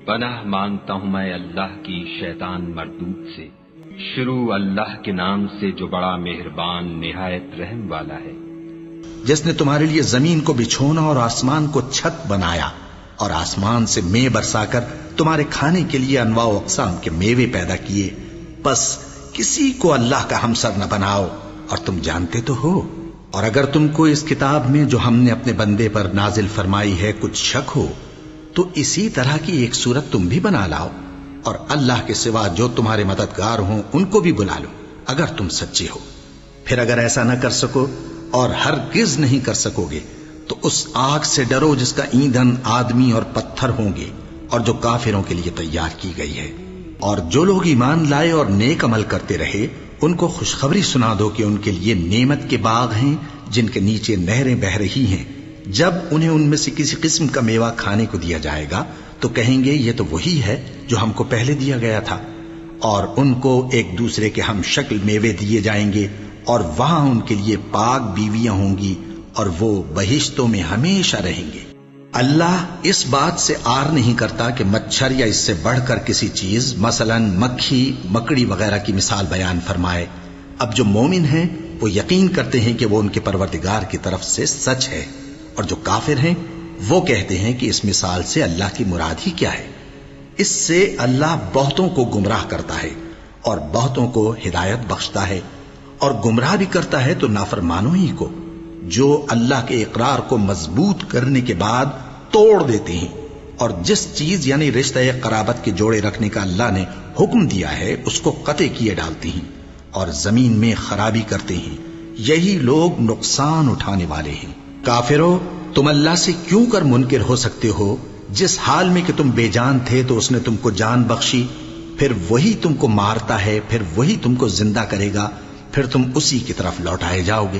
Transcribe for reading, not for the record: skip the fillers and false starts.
پناہ مانگتا ہوں میں اللہ کی شیطان مردود سے۔ شروع اللہ کے نام سے جو بڑا مہربان نہایت رحم والا ہے۔ جس نے تمہارے لیے زمین کو بچھونا اور آسمان کو چھت بنایا اور آسمان سے مے برسا کر تمہارے کھانے کے لیے انواع و اقسام کے میوے پیدا کیے، بس کسی کو اللہ کا ہمسر نہ بناؤ، اور تم جانتے تو ہو۔ اور اگر تم کو اس کتاب میں جو ہم نے اپنے بندے پر نازل فرمائی ہے کچھ شک ہو تو اسی طرح کی ایک صورت تم بھی بنا لاؤ، اور اللہ کے سوا جو تمہارے مددگار ہوں ان کو بھی بلا لو اگر تم سچے ہو۔ پھر اگر ایسا نہ کر سکو اور ہرگز نہیں کر سکو گے تو اس آگ سے ڈرو جس کا ایندھن آدمی اور پتھر ہوں گے اور جو کافروں کے لیے تیار کی گئی ہے۔ اور جو لوگ ایمان لائے اور نیک عمل کرتے رہے ان کو خوشخبری سنا دو کہ ان کے لیے نعمت کے باغ ہیں جن کے نیچے نہریں بہہ رہی ہیں۔ جب انہیں ان میں سے کسی قسم کا میوہ کھانے کو دیا جائے گا تو کہیں گے یہ تو وہی ہے جو ہم کو پہلے دیا گیا تھا، اور ان کو ایک دوسرے کے ہم شکل میوے دیے جائیں گے، اور وہاں ان کے لیے پاک بیویاں ہوں گی اور وہ بہشتوں میں ہمیشہ رہیں گے۔ اللہ اس بات سے آر نہیں کرتا کہ مچھر یا اس سے بڑھ کر کسی چیز مثلا مکھی مکڑی وغیرہ کی مثال بیان فرمائے۔ اب جو مومن ہیں وہ یقین کرتے ہیں کہ وہ ان کے پروردگار کی طرف سے سچ ہے، اور جو کافر ہیں وہ کہتے ہیں کہ اس مثال سے اللہ کی مراد ہی کیا ہے۔ اس سے اللہ بہتوں کو گمراہ کرتا ہے اور بہتوں کو ہدایت بخشتا ہے، اور گمراہ بھی کرتا ہے تو نافرمانوں ہی کو، جو اللہ کے اقرار کو مضبوط کرنے کے بعد توڑ دیتے ہیں، اور جس چیز یعنی رشتہ قرابت کے جوڑے رکھنے کا اللہ نے حکم دیا ہے اس کو قطع کیے ڈالتے ہیں اور زمین میں خرابی کرتے ہیں۔ یہی لوگ نقصان اٹھانے والے ہیں۔ کافرو، تم اللہ سے کیوں کر منکر ہو سکتے ہو؟ جس حال میں کہ تم بے جان تھے تو اس نے تم کو جان بخشی، پھر وہی تم کو مارتا ہے، پھر وہی تم کو زندہ کرے گا، پھر تم اسی کی طرف لوٹائے جاؤ گے۔